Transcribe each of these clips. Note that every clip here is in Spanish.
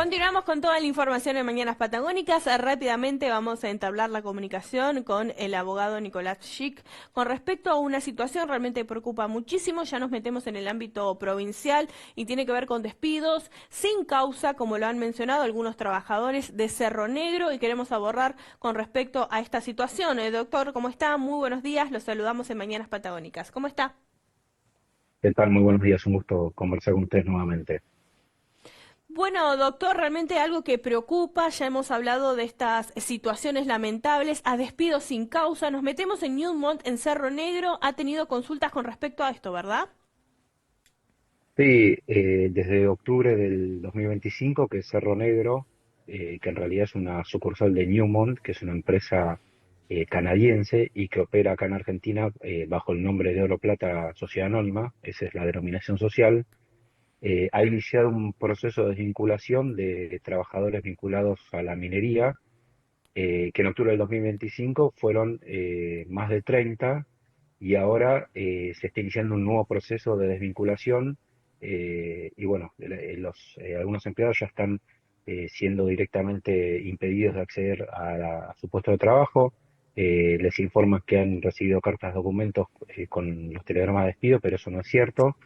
Continuamos con toda la información en Mañanas Patagónicas. Rápidamente vamos a entablar la comunicación con el abogado Nicolás Schick con respecto a una situación realmente preocupa muchísimo. Ya nos metemos en el ámbito provincial y tiene que ver con despidos sin causa, como lo han mencionado algunos trabajadores de Cerro Negro, y queremos abordar con respecto a esta situación. Doctor, ¿cómo está? Muy buenos días. Los saludamos en Mañanas Patagónicas. ¿Cómo está? ¿Qué tal? Muy buenos días, un gusto conversar con ustedes nuevamente. Bueno, doctor, realmente algo que preocupa, ya hemos hablado de estas situaciones lamentables, a despidos sin causa, nos metemos en Newmont, en Cerro Negro, ha tenido consultas con respecto a esto, ¿verdad? Sí, desde octubre del 2025 que Cerro Negro, que en realidad es una sucursal de Newmont, que es una empresa canadiense y que opera acá en Argentina bajo el nombre de Oro Plata Sociedad Anónima, esa es la denominación social, ha iniciado un proceso de desvinculación de trabajadores vinculados a la minería, que en octubre del 2025 fueron más de 30 y ahora se está iniciando un nuevo proceso de desvinculación y bueno, algunos empleados ya están siendo directamente impedidos de acceder a su puesto de trabajo. Les informan que han recibido cartas, documentos con los telegramas de despido, pero eso no es cierto.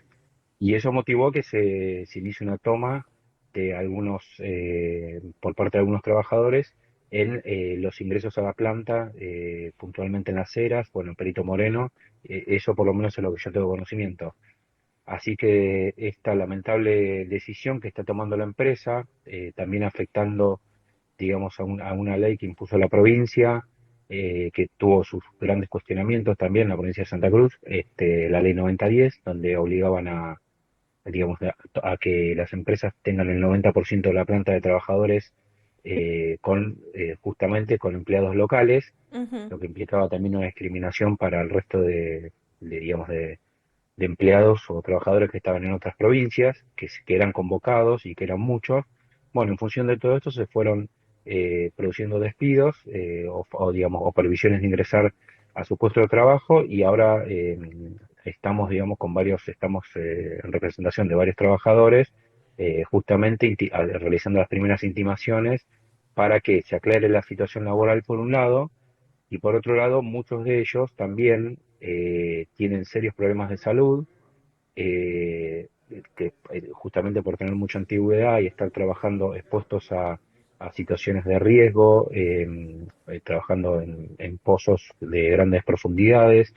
Y eso motivó que se inicie una toma de por parte de algunos trabajadores en los ingresos a la planta, puntualmente en Las Heras, bueno, en Perito Moreno, eso por lo menos es lo que yo tengo conocimiento. Así que esta lamentable decisión que está tomando la empresa, también afectando, digamos, a una ley que impuso la provincia, que tuvo sus grandes cuestionamientos también, la provincia de Santa Cruz, la ley 9010, donde obligaban digamos, a que las empresas tengan el 90% de la planta de trabajadores justamente con empleados locales, Ujú. lo que implicaba también una discriminación para el resto digamos, de empleados o trabajadores que estaban en otras provincias, que eran convocados y que eran muchos. Bueno, en función de todo esto se fueron produciendo despidos digamos, o prohibiciones de ingresar a su puesto de trabajo y ahora estamos, digamos, estamos en representación de varios trabajadores, justamente realizando las primeras intimaciones para que se aclare la situación laboral por un lado, y por otro lado, muchos de ellos también tienen serios problemas de salud, eh, justamente por tener mucha antigüedad y estar trabajando expuestos a situaciones de riesgo, trabajando en pozos de grandes profundidades.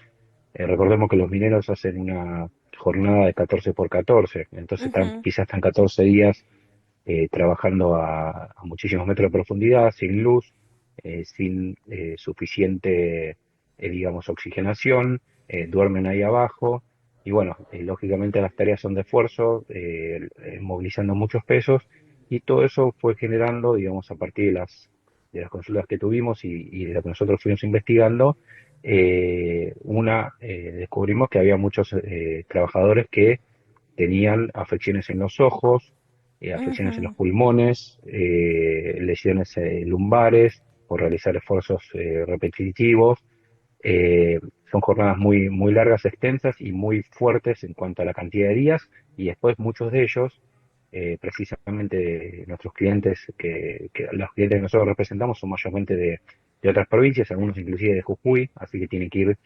Recordemos que los mineros hacen una jornada de 14 por 14, entonces Ujú. quizás están 14 días trabajando a muchísimos metros de profundidad, sin luz, sin suficiente, digamos, oxigenación, duermen ahí abajo y bueno, lógicamente las tareas son de esfuerzo, movilizando muchos pesos y todo eso fue generando, digamos, a partir de las consultas que tuvimos y de lo que nosotros fuimos investigando, descubrimos que había muchos trabajadores que tenían afecciones en los ojos, afecciones en los Ujú. pulmones, lesiones lumbares por realizar esfuerzos repetitivos. Son jornadas muy, muy largas, extensas y muy fuertes en cuanto a la cantidad de días y después muchos de ellos, precisamente nuestros clientes, que los clientes que nosotros representamos son mayormente de otras provincias, algunos inclusive de Jujuy, así que tienen que ir,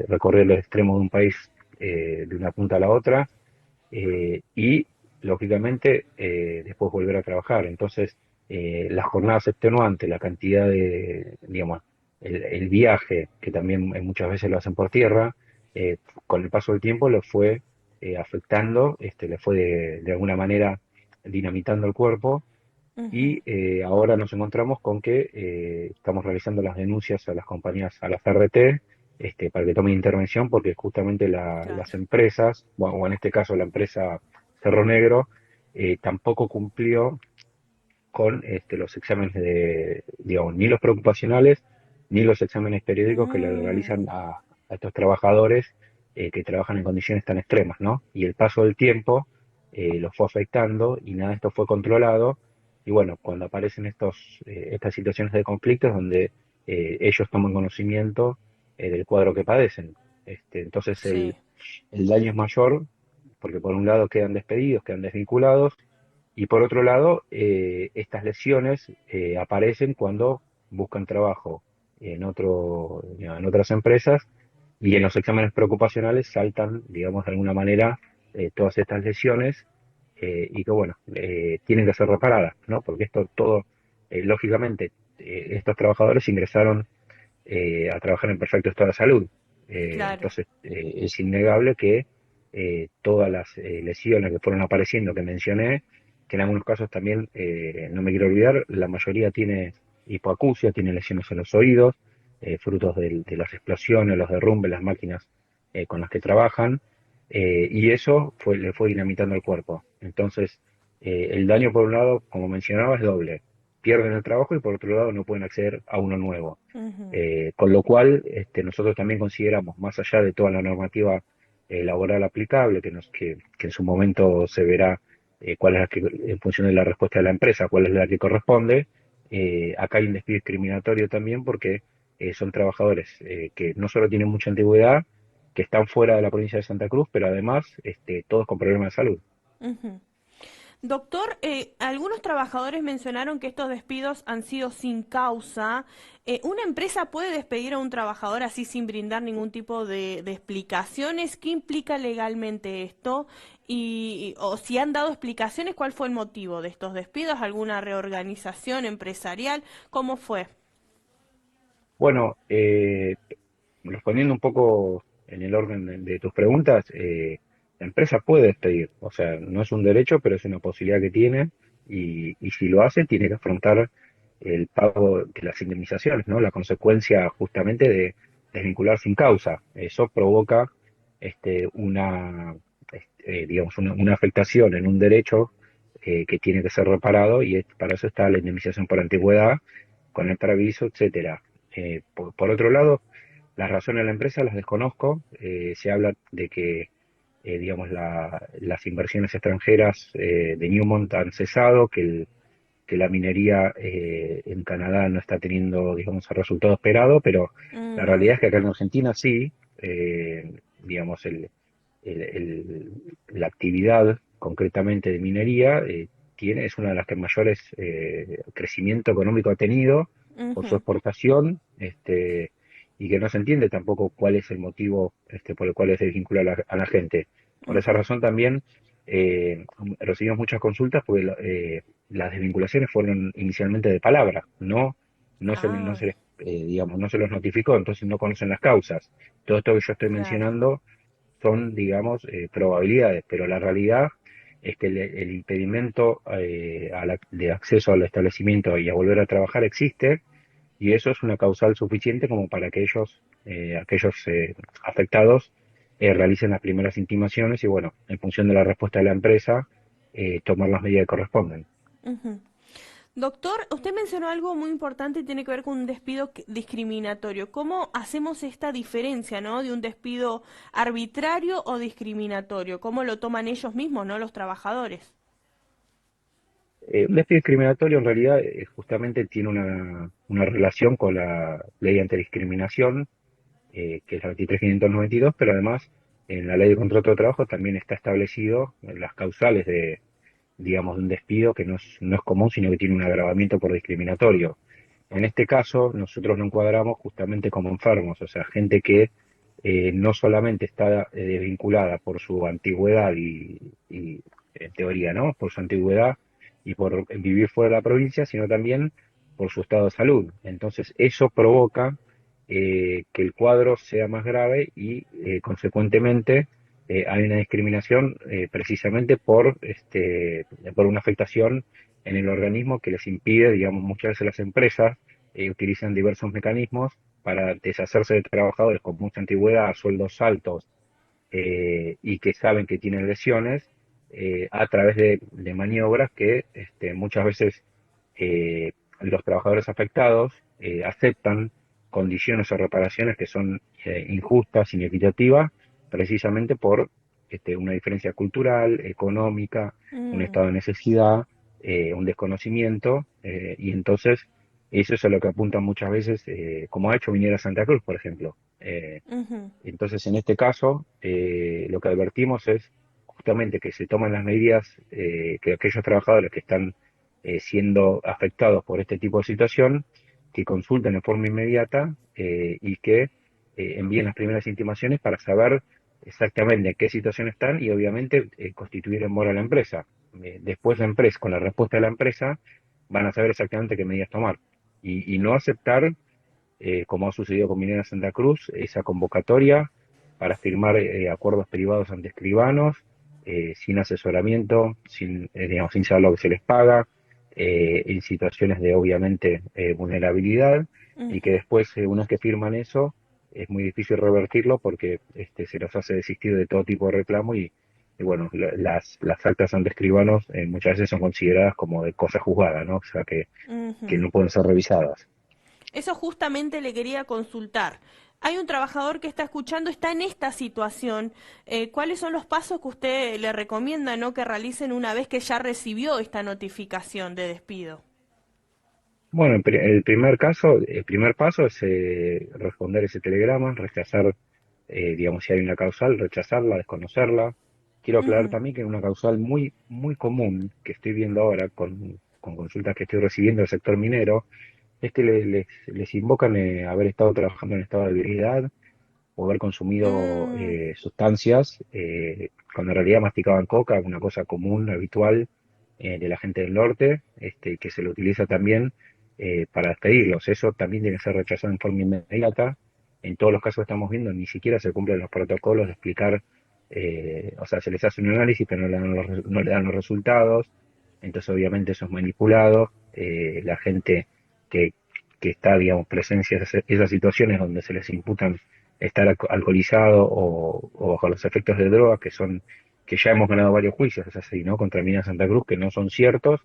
recorrer los extremos de un país de una punta a la otra y lógicamente después volver a trabajar. Entonces, las jornadas extenuantes, la cantidad digamos, el viaje, que también muchas veces lo hacen por tierra, con el paso del tiempo lo fue afectando, le fue de alguna manera dinamitando el cuerpo Ujú. y ahora nos encontramos con que estamos realizando las denuncias a las compañías, a las RT, para que tomen intervención, porque justamente Claro. las empresas, o en este caso la empresa Cerro Negro, tampoco cumplió con los exámenes digamos, ni los preocupacionales, ni los exámenes periódicos que le Mm. realizan a estos trabajadores que trabajan en condiciones tan extremas, ¿no? Y el paso del tiempo los fue afectando y nada de esto fue controlado. Y bueno, cuando aparecen estas situaciones de conflictos donde ellos toman conocimiento del cuadro que padecen. Entonces Sí. el daño es mayor porque por un lado quedan despedidos, quedan desvinculados Y por otro lado, estas lesiones aparecen cuando buscan trabajo en otras empresas y en los exámenes preocupacionales saltan, digamos, de alguna manera todas estas lesiones y que, bueno, tienen que ser reparadas, ¿no? Porque esto todo, lógicamente, estos trabajadores ingresaron a trabajar en perfecto estado de salud. Claro. Entonces, es innegable que todas las lesiones que fueron apareciendo, que mencioné, que en algunos casos también, no me quiero olvidar, la mayoría tiene hipoacusia, tiene lesiones en los oídos, frutos de las explosiones, los derrumbes, las máquinas con las que trabajan, y eso le fue dinamitando el cuerpo. Entonces, el daño por un lado, como mencionaba, es doble. Pierden el trabajo y por otro lado no pueden acceder a uno nuevo. Ujú. Con lo cual, nosotros también consideramos, más allá de toda la normativa laboral aplicable, que en su momento se verá cuál es la que, en función de la respuesta de la empresa, cuál es la que corresponde, acá hay un despido discriminatorio también porque son trabajadores que no solo tienen mucha antigüedad, que están fuera de la provincia de Santa Cruz, pero además todos con problemas de salud. Ujú. Doctor, algunos trabajadores mencionaron que estos despidos han sido sin causa. ¿Una empresa puede despedir a un trabajador así sin brindar ningún tipo de explicaciones? ¿Qué implica legalmente esto? O si han dado explicaciones, ¿cuál fue el motivo de estos despidos? ¿Alguna reorganización empresarial? ¿Cómo fue? Bueno, respondiendo un poco en el orden de tus preguntas, la empresa puede despedir, o sea, no es un derecho, pero es una posibilidad que tiene y si lo hace, tiene que afrontar el pago de las indemnizaciones, ¿no? La consecuencia justamente de desvincular sin causa. Eso provoca digamos, una afectación en un derecho que tiene que ser reparado y para eso está la indemnización por antigüedad, con el preaviso, etcétera. Por otro lado, las razones de la empresa las desconozco. Se habla de que, digamos, las inversiones extranjeras de Newmont han cesado, que la minería en Canadá no está teniendo, digamos, el resultado esperado, pero la Mm, realidad es que acá en Argentina sí, digamos, la actividad concretamente de minería es una de las que mayores crecimiento económico ha tenido por su ujú, exportación, y que no se entiende tampoco cuál es el motivo por el cual se desvincula a la gente. Por esa ujú. razón también recibimos muchas consultas porque las desvinculaciones fueron inicialmente de palabra, no Ah, se les, digamos, no se los notificó, entonces no conocen las causas. Todo esto que yo estoy claro. mencionando son, digamos, probabilidades, pero la realidad es que el impedimento de acceso al establecimiento y a volver a trabajar existe, y eso es una causal suficiente como para que aquellos afectados realicen las primeras intimaciones y, bueno, en función de la respuesta de la empresa, tomar las medidas que corresponden. Ujú. Doctor, usted mencionó algo muy importante y tiene que ver con un despido discriminatorio. ¿Cómo hacemos esta diferencia, ¿no? De un despido arbitrario o discriminatorio. ¿Cómo lo toman ellos mismos, ¿no? Los trabajadores. Un despido discriminatorio en realidad justamente tiene una relación con la ley antidiscriminación, que es la 23.592, pero además en la ley de contrato de trabajo también está establecido las causales digamos, de un despido que no es común, sino que tiene un agravamiento por discriminatorio. En este caso, nosotros lo encuadramos justamente como enfermos, o sea, gente que no solamente está desvinculada por su antigüedad y, en teoría, ¿no? Por su antigüedad y por vivir fuera de la provincia, sino también por su estado de salud. Entonces, eso provoca que el cuadro sea más grave y, consecuentemente, hay una discriminación precisamente por una afectación en el organismo que les impide, digamos, muchas veces las empresas utilizan diversos mecanismos para deshacerse de trabajadores con mucha antigüedad, sueldos altos y que saben que tienen lesiones a través de maniobras que muchas veces los trabajadores afectados aceptan condiciones o reparaciones que son injustas, inequitativas, precisamente por una diferencia cultural, económica, un Mm, estado de necesidad, un desconocimiento, y entonces eso es a lo que apuntan muchas veces, como ha hecho Minera Santa Cruz, por ejemplo. ujú, Entonces, en este caso, lo que advertimos es justamente que se toman las medidas, que aquellos trabajadores que están siendo afectados por este tipo de situación, que consulten de forma inmediata y que envíen las primeras intimaciones para saber exactamente en qué situación están y obviamente constituir en mora la empresa. Después la empresa, con la respuesta de la empresa, van a saber exactamente qué medidas tomar. Y no aceptar, como ha sucedido con Minera Santa Cruz, esa convocatoria para firmar acuerdos privados ante escribanos, sin asesoramiento, digamos, sin saber lo que se les paga, en situaciones de obviamente vulnerabilidad, Mm. y que después, una vez que firman eso, es muy difícil revertirlo porque se los hace desistir de todo tipo de reclamo y bueno, las actas ante escribanos muchas veces son consideradas como de cosa juzgada, ¿no? O sea que Ujú. no pueden ser revisadas. Eso justamente le quería consultar. Hay un trabajador que está escuchando, está en esta situación. ¿Cuáles son los pasos que usted le recomienda, no, que realicen una vez que ya recibió esta notificación de despido? Bueno, el primer paso es responder ese telegrama, rechazar, digamos, si hay una causal, rechazarla, desconocerla. Quiero aclarar Ujú. también que una causal muy, muy común que estoy viendo ahora con consultas que estoy recibiendo del sector minero es que les invocan haber estado trabajando en estado de ebriedad o haber consumido Mm. sustancias, cuando en realidad masticaban coca, una cosa común, habitual, de la gente del norte, que se lo utiliza también para despedirlos. Eso también tiene que ser rechazado en forma inmediata. En todos los casos que estamos viendo, ni siquiera se cumplen los protocolos de explicar, o sea, se les hace un análisis, pero no le dan los resultados. Entonces, obviamente, eso es manipulado. La gente que, que está, digamos, presencia en esas situaciones donde se les imputan estar alcoholizado o bajo los efectos de drogas, que ya hemos ganado varios juicios, es así, ¿no? Contra Mina Santa Cruz, que no son ciertos.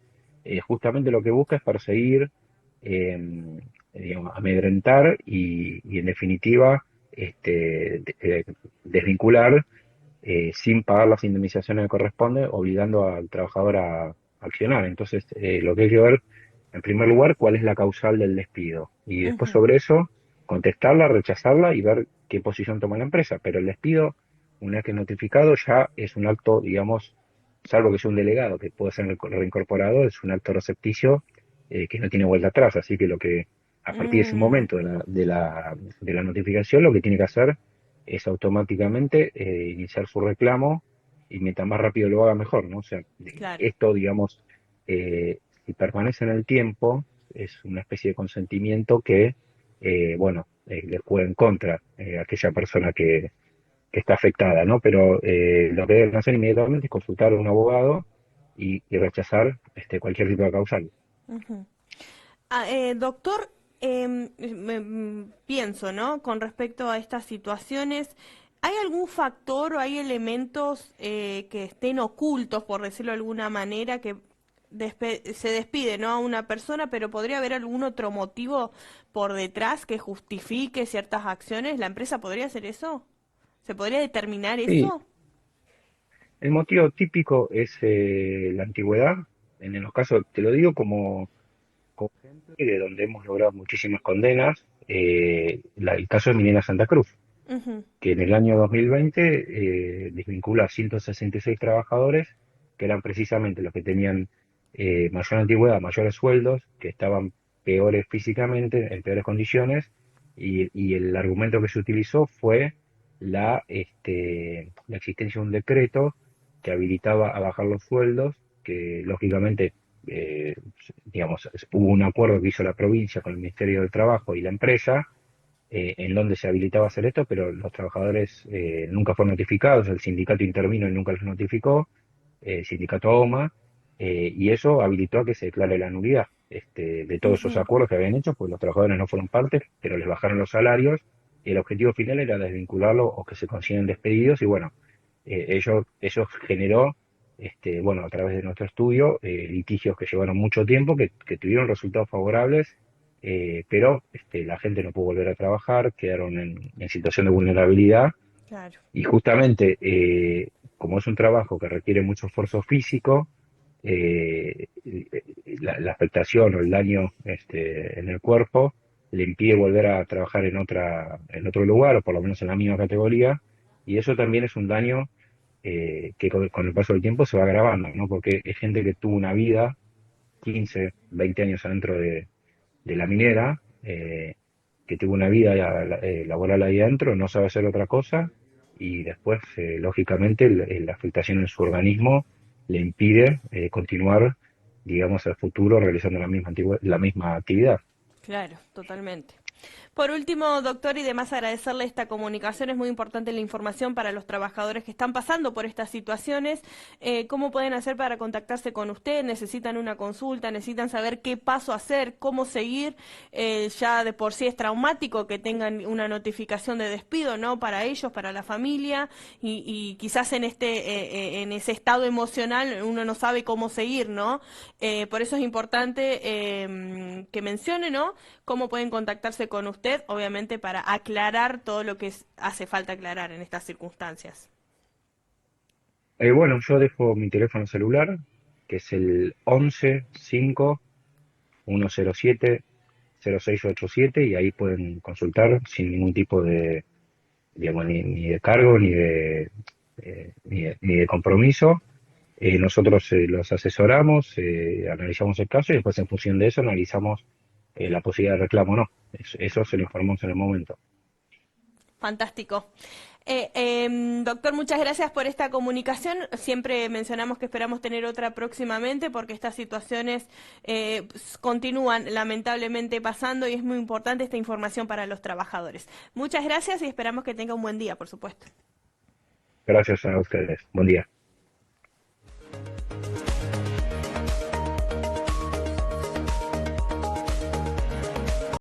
Justamente lo que busca es perseguir, eh, digamos, amedrentar y en definitiva, desvincular, sin pagar las indemnizaciones que corresponden, obligando al trabajador a accionar. Entonces, lo que hay que ver, en primer lugar, cuál es la causal del despido. Y después Ujú. sobre eso, contestarla, rechazarla y ver qué posición toma la empresa. Pero el despido, una vez que es notificado, ya es un acto, digamos, salvo que sea un delegado que puede ser reincorporado, es un acto recepticio que no tiene vuelta atrás. Así que a partir de ese Mm. momento de la notificación, lo que tiene que hacer es automáticamente iniciar su reclamo y mientras más rápido lo haga mejor, ¿no? O sea, Claro. esto, digamos, si permanece en el tiempo, es una especie de consentimiento que, bueno, le juega en contra a aquella persona que está afectada, ¿no? Pero lo que deben hacer inmediatamente es consultar a un abogado y rechazar cualquier tipo de causal. Ujú. Doctor, pienso, ¿no? Con respecto a estas situaciones, ¿hay algún factor o hay elementos que estén ocultos, por decirlo de alguna manera, que se despide, ¿no? A una persona, pero podría haber algún otro motivo por detrás que justifique ciertas acciones? ¿La empresa podría hacer eso? ¿Se podría determinar Sí, eso? el motivo típico es la antigüedad. En los casos, te lo digo como ejemplo y de donde hemos logrado muchísimas condenas, el caso de Minera Santa Cruz, Ujú. que en el año 2020 desvincula a 166 trabajadores, que eran precisamente los que tenían mayor antigüedad, mayores sueldos, que estaban peores físicamente, en peores condiciones, y el argumento que se utilizó fue la existencia de un decreto que habilitaba a bajar los sueldos, que lógicamente, eh, digamos, hubo un acuerdo que hizo la provincia con el Ministerio del Trabajo y la empresa, en donde se habilitaba hacer esto, pero los trabajadores nunca fueron notificados, el sindicato intervino y nunca los notificó, el sindicato OMA, y eso habilitó a que se declare la nulidad de todos esos Ujú. acuerdos que habían hecho, pues los trabajadores no fueron parte, pero les bajaron los salarios, y el objetivo final era desvincularlo o que se consigan despedidos, y bueno, eso generó, bueno, a través de nuestro estudio, litigios que llevaron mucho tiempo, que tuvieron resultados favorables, pero la gente no pudo volver a trabajar, quedaron en situación de vulnerabilidad Claro. y justamente como es un trabajo que requiere mucho esfuerzo físico, la afectación o el daño en el cuerpo le impide volver a trabajar en otro lugar o por lo menos en la misma categoría y eso también es un daño que con el paso del tiempo se va agravando, ¿no? Porque es gente que tuvo una vida, 15, 20 años adentro de la minera, que tuvo una vida laboral ahí adentro, no sabe hacer otra cosa y después, lógicamente, la afectación en su organismo le impide continuar, digamos, al futuro realizando la misma actividad. Claro, totalmente. Por último, doctor, y demás agradecerle esta comunicación, es muy importante la información para los trabajadores que están pasando por estas situaciones. ¿Cómo pueden hacer para contactarse con usted? ¿Necesitan una consulta? ¿Necesitan saber qué paso hacer? ¿Cómo seguir? Ya de por sí es traumático que tengan una notificación de despido, ¿no? Para ellos, para la familia, y quizás en ese estado emocional uno no sabe cómo seguir, ¿no? Por eso es importante que mencione, ¿no? Cómo pueden contactarse con usted, obviamente para aclarar todo lo que hace falta aclarar en estas circunstancias. Bueno, yo dejo mi teléfono celular, que es el 11 5 107 0687 y ahí pueden consultar sin ningún tipo de, digamos, ni de cargo ni de compromiso. Nosotros los asesoramos, analizamos el caso y después en función de eso analizamos la posibilidad de reclamo o no. Eso se lo informamos en el momento. Fantástico. Doctor, muchas gracias por esta comunicación. Siempre mencionamos que esperamos tener otra próximamente porque estas situaciones continúan lamentablemente pasando y es muy importante esta información para los trabajadores. Muchas gracias y esperamos que tenga un buen día, por supuesto. Gracias a ustedes. Buen día.